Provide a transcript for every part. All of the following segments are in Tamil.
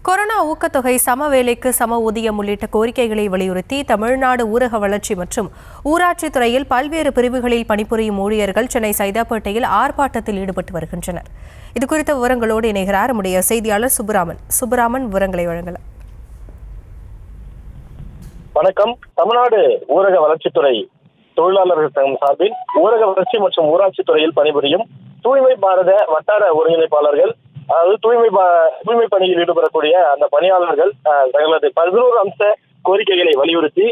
கொரோனா ஊக்கத்தொகை, சம வேலைக்கு சம ஊதியம் உள்ளிட்ட கோரிக்கைகளை வலியுறுத்தி தமிழ்நாடு ஊரக வளர்ச்சி மற்றும் ஊராட்சித் துறையில் பல்வேறு பிரிவுகளில் பணிபுரியும் ஊழியர்கள் சென்னை சைதாப்பேட்டையில் ஆர்ப்பாட்டத்தில் ஈடுபட்டு வருகின்றனர். இதுகுறித்த விவரங்களோடு இணைகிறார் நம்முடைய செய்தியாளர் சுப்பராமன். விவரங்களை வழங்கலாம். வணக்கம். தமிழ்நாடு ஊரக வளர்ச்சித்துறை தொழிலாளர்கள் சங்கம் சார்பில் ஊரக வளர்ச்சி மற்றும் ஊராட்சி துறையில் பணிபுரியும் தூய்மை பாரத வட்டார ஒருங்கிணைப்பாளர்கள், அதாவது தூய்மை பணியில் ஈடுபடக்கூடிய அந்த பணியாளர்கள் தங்களது 11 அம்ச கோரிக்கைகளை வலியுறுத்தி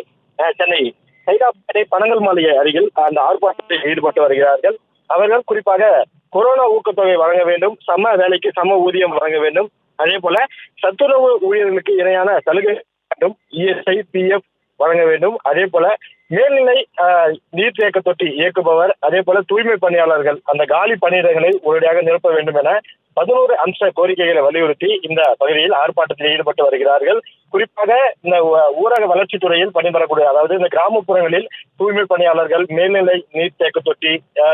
சென்னை சைதாப்பேட்டை பனங்கல் மாளிகை அருகில் அந்த ஆர்ப்பாட்டத்தில் ஈடுபட்டு வருகிறார்கள். அவர்கள் குறிப்பாக கொரோனா ஊக்கத்தொகை வழங்க வேண்டும், சம வேலைக்கு சம ஊதியம் வழங்க வேண்டும், அதே போல சத்துணவு ஊழியர்களுக்கு இணையான சலுகை வேண்டும், இஎஸ்ஐ, பிஎஃப் வழங்க வேண்டும், அதே போல மேல்நிலை நீர் தேக்க தொட்டி இயக்குபவர், அதே போல தூய்மை பணியாளர்கள் அந்த காலி பணியிடங்களை உடனடியாக நிரப்ப வேண்டும் என 11 அம்ச கோரிக்கைகளை வலியுறுத்தி இந்த பகுதியில் ஆர்ப்பாட்டத்தில் ஈடுபட்டு வருகிறார்கள். குறிப்பாக இந்த ஊரக வளர்ச்சித் துறையில் பணிபுரியக்கூடிய, அதாவது இந்த கிராமப்புறங்களில் தூய்மை பணியாளர்கள், மேல்நிலை நீர் தேக்க தொட்டி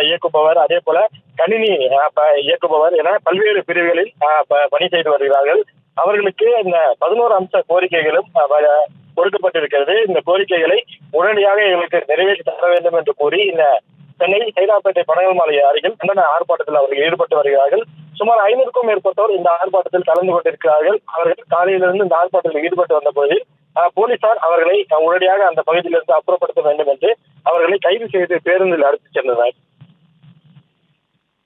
இயக்குபவர், அதே போல கணினி இயக்குபவர் என பல்வேறு பிரிவுகளில் பணி செய்து வருகிறார்கள். அவர்களுக்கு இந்த 11 அம்ச கோரிக்கைகளும் கொடுக்கப்பட்டிருக்கிறது. இந்த கோரிக்கைகளை உடனடியாக எங்களுக்கு நிறைவேற்றி தர வேண்டும் என்று கூறி இந்த சென்னை சைதாப்பேட்டை பனங்கல் மாளிகை அருகில் கண்டன ஆர்ப்பாட்டத்தில் அவர்கள் ஈடுபட்டு வருகிறார்கள். சுமார் 500க்கும் மேற்பட்டோர் இந்த ஆர்ப்பாட்டத்தில் கலந்து கொண்டிருக்கிறார்கள். அவர்கள் காலையிலிருந்து இந்த ஆர்ப்பாட்டத்தில் ஈடுபட்டு வந்த போது போலீசார் அவர்களை உடனடியாக அந்த பகுதியிலிருந்து அப்புறப்படுத்த வேண்டும் என்று அவர்களை கைது செய்து பேருந்தில் அழைத்துச் சென்றனர்.